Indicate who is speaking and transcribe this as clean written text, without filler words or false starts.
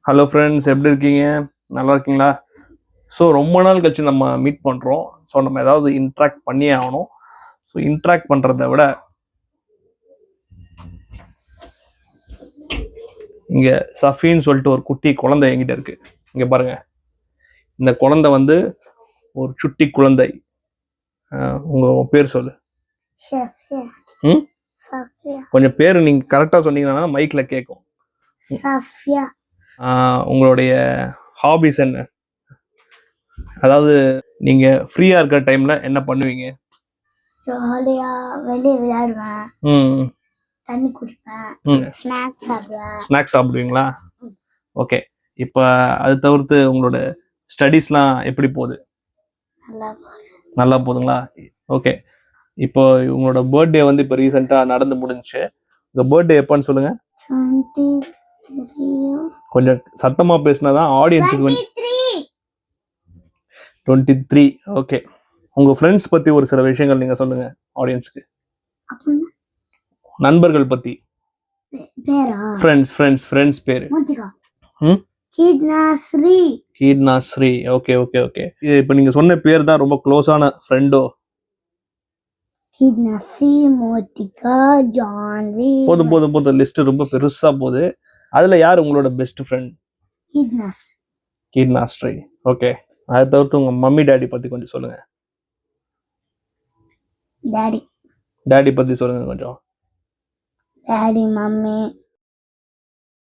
Speaker 1: Hello friends, எப்படி இருக்கீங்க? நல்லா இருக்கீங்களா? ஸோ ரொம்ப நாள் கழிச்சு நம்ம மீட் பண்ணுறோம். ஸோ நம்ம ஏதாவது இன்ட்ராக்ட் பண்ணியே ஆகணும். ஸோ இன்ட்ராக்ட் பண்ணுறத விட இங்கே சஃபின்னு சொல்லிட்டு ஒரு குட்டி குழந்தை என்கிட்ட இருக்கு. இங்கே பாருங்க, இந்த குழந்தை வந்து ஒரு சுட்டி குழந்தை. உங்க பேர் சொல்லு. ம் கொஞ்சம் பேர் நீங்கள் கரெக்டாக சொன்னீங்கன்னா மைக்கில் கேட்கும். உங்களுடைய ஹாபிஸ் என்ன? அதாவது நீங்க ஃப்ரீயா இருக்கிற டைம்ல என்ன பண்ணுவீங்க?
Speaker 2: ஜாலியா வெளியே விளையாடுவேன், தண்ணி குடிப்பேன்,
Speaker 1: ஸ்நாக்ஸ் சாப்பிடுவீங்களா? ஓகே. இப்போ அது தவிர்த்து உங்களோட ஸ்டடீஸ்லாம் எப்படி போகுது? நல்லா போகுதுங்களா? ஓகே. இப்போ உங்களோட பர்த்டே வந்து இப்போ ரீசெண்டாக நடந்து முடிஞ்சுச்சு. உங்கள் பர்த்டே எப்போன்னு சொல்லுங்க. கொஞ்சம் சத்தமா பேசினாதான் ஆடியன்ஸுக்கு 23. ஓகே. உங்க ஃப்ரெண்ட்ஸ் பத்தி ஒரு சில விஷயங்கள் நீங்க சொல்லுங்க ஆடியன்ஸ்க்கு. நண்பர்கள் பத்தி. ஃப்ரெண்ட்ஸ் பேரு. கீர்னாஸ்ரீ. ஓகே. இது இப்போ நீங்க சொன்ன பேர் தான் ரொம்ப க்ளோஸான ஃப்ரெண்டோ? போதும் லிஸ்ட் ரொம்ப பெருசா போகுது. அதுல யார் உங்களோட பெஸ்ட் ஃப்ரெண்ட்? கீர்னாஸ்ரீ. ஓகே. அதை தவிர்த்து உங்க மம்மி டாடி பத்தி கொஞ்சம் சொல்லுங்க. டாடி பத்தி சொல்லுங்க கொஞ்சம்.
Speaker 2: Daddy, mummy,